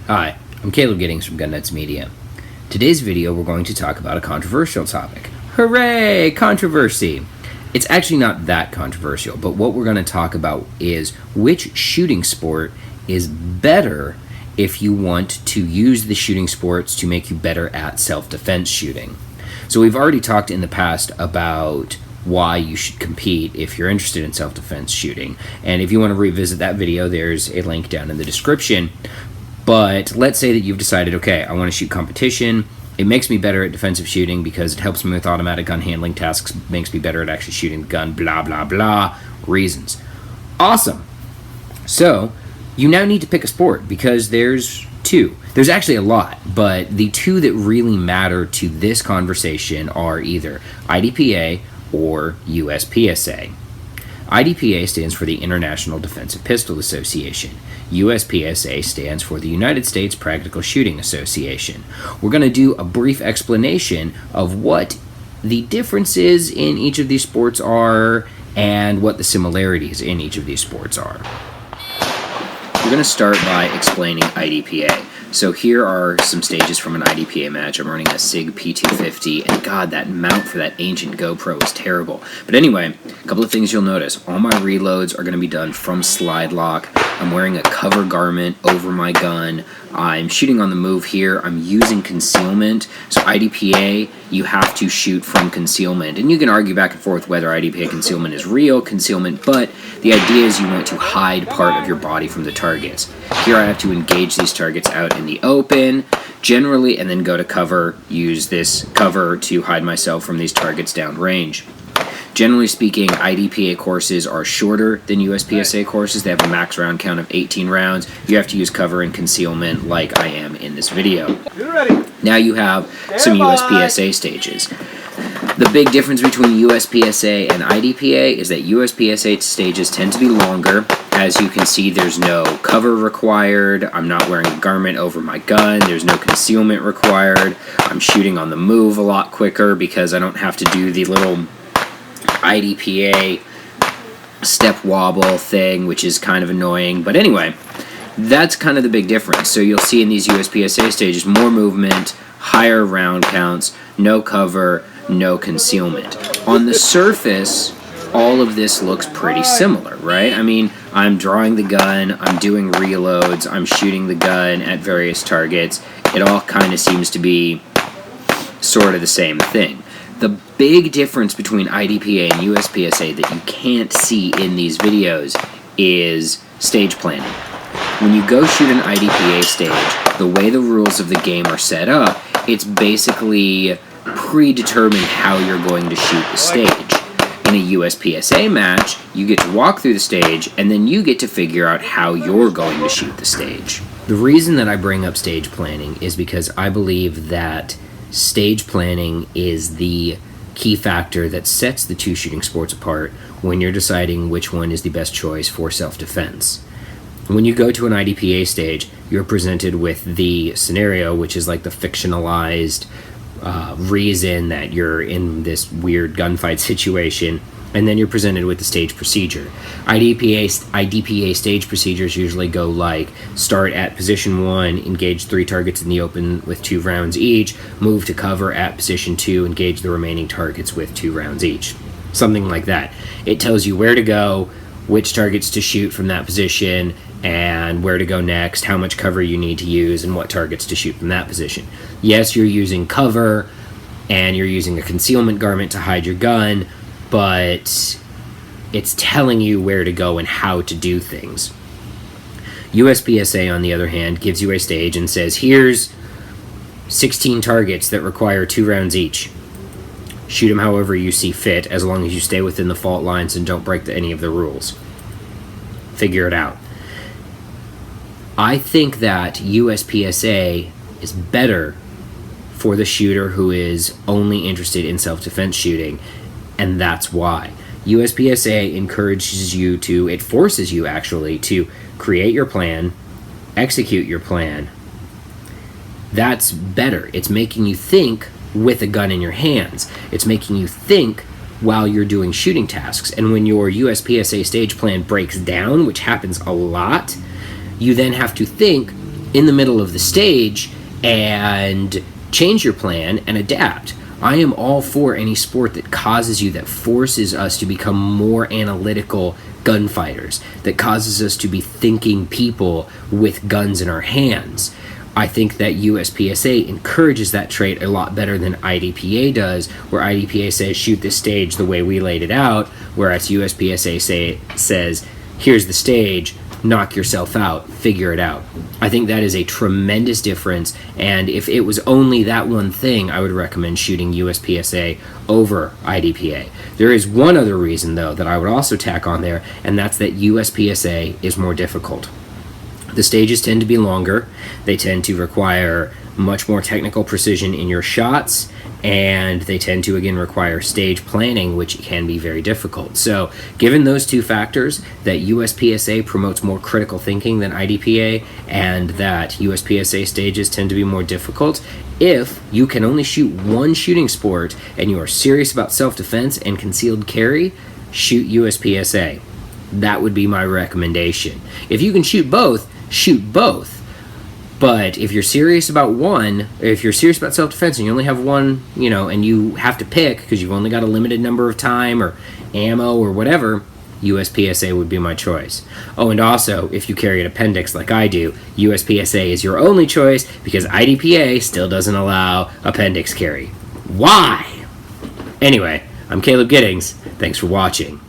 Hi, I'm Caleb Giddings from Gun Nuts Media. Today's video we're going to talk about a controversial topic. Hooray! Controversy! It's actually not that controversial, but what we're going to talk about is which shooting sport is better if you want to use the shooting sports to make you better at self-defense shooting. So we've already talked in the past about why you should compete if you're interested in self-defense shooting. And if you want to revisit that video, there's a link down in the description. But let's say that you've decided, okay, I want to shoot competition. It makes me better at defensive shooting because it helps me with automatic gun handling tasks, makes me better at actually shooting the gun, blah, blah, blah, reasons. Awesome. So you now need to pick a sport because there's two. There's actually a lot, but the two that really matter to this conversation are either IDPA or USPSA. IDPA stands for the International Defensive Pistol Association. USPSA stands for the United States Practical Shooting Association. We're going to do a brief explanation of what the differences in each of these sports are and what the similarities in each of these sports are. We're going to start by explaining IDPA. So here are some stages from an IDPA match. I'm running a SIG P250, and God, that mount for that ancient GoPro is terrible. But anyway, a couple of things you'll notice. All my reloads are going to be done from slide lock. I'm wearing a cover garment over my gun. I'm shooting on the move here. I'm using concealment. So IDPA, you have to shoot from concealment. And you can argue back and forth whether IDPA concealment is real concealment, but the idea is you want to hide part of your body from the targets. Here I have to engage these targets out in the open, generally, and then go to cover, use this cover to hide myself from these targets downrange. Generally speaking, IDPA courses are shorter than USPSA courses. They have a max round count of 18 rounds. You have to use cover and concealment like I am in this video. Now you have some USPSA stages. The big difference between USPSA and IDPA is that USPSA stages tend to be longer. As you can see, there's no cover required. I'm not wearing a garment over my gun. There's no concealment required. I'm shooting on the move a lot quicker because I don't have to do the little IDPA step wobble thing, which is kind of annoying. But anyway, that's kind of the big difference. So you'll see in these USPSA stages more movement, higher round counts, no cover, no concealment. On the surface, all of this looks pretty similar, right? I mean, I'm drawing the gun, I'm doing reloads, I'm shooting the gun at various targets. It all kind of seems to be sort of the same thing. The big difference between IDPA and USPSA that you can't see in these videos is stage planning. When you go shoot an IDPA stage, the way the rules of the game are set up, it's basically predetermined how you're going to shoot the stage. In a USPSA match, you get to walk through the stage, and then you get to figure out how you're going to shoot the stage. The reason that I bring up stage planning is because I believe that stage planning is the key factor that sets the two shooting sports apart when you're deciding which one is the best choice for self-defense. When you go to an IDPA stage, you're presented with the scenario, which is like the fictionalized reason that you're in this weird gunfight situation, and then you're presented with the stage procedure. IDPA stage procedures usually go like start at position 1, engage 3 targets in the open with 2 rounds each, move to cover at position 2, engage the remaining targets with 2 rounds each. Something like that. It tells you where to go, which targets to shoot from that position, and where to go next, how much cover you need to use, and what targets to shoot from that position. Yes, you're using cover, and you're using a concealment garment to hide your gun, but it's telling you where to go and how to do things. USPSA, on the other hand, gives you a stage and says, here's 16 targets that require 2 rounds each. Shoot them however you see fit, as long as you stay within the fault lines and don't break any of the rules. Figure it out. I think that USPSA is better for the shooter who is only interested in self-defense shooting, and that's why. USPSA encourages you to, it forces you actually, to create your plan, execute your plan. That's better. It's making you think with a gun in your hands. It's making you think while you're doing shooting tasks. And when your USPSA stage plan breaks down, which happens a lot, you then have to think, in the middle of the stage and change your plan and adapt. I am all for any sport that that forces us to become more analytical gunfighters, that causes us to be thinking people with guns in our hands. I think that USPSA encourages that trait a lot better than IDPA does, where IDPA says shoot this stage the way we laid it out, whereas USPSA says here's the stage, knock yourself out, figure it out. I think that is a tremendous difference, and if it was only that one thing, I would recommend shooting USPSA over IDPA. There is one other reason, though, that I would also tack on there, and that's that USPSA is more difficult. The stages tend to be longer, they tend to require much more technical precision in your shots, and they tend to, again, require stage planning, which can be very difficult. So, given those two factors, that USPSA promotes more critical thinking than IDPA, and that USPSA stages tend to be more difficult, if you can only shoot one shooting sport and you are serious about self-defense and concealed carry, shoot USPSA. That would be my recommendation. If you can shoot both, shoot both. But if you're serious about one, if you're serious about self-defense and you only have one, and you have to pick because you've only got a limited number of time or ammo or whatever, USPSA would be my choice. Oh, and also, if you carry an appendix like I do, USPSA is your only choice because IDPA still doesn't allow appendix carry. Why? Anyway, I'm Caleb Giddings. Thanks for watching.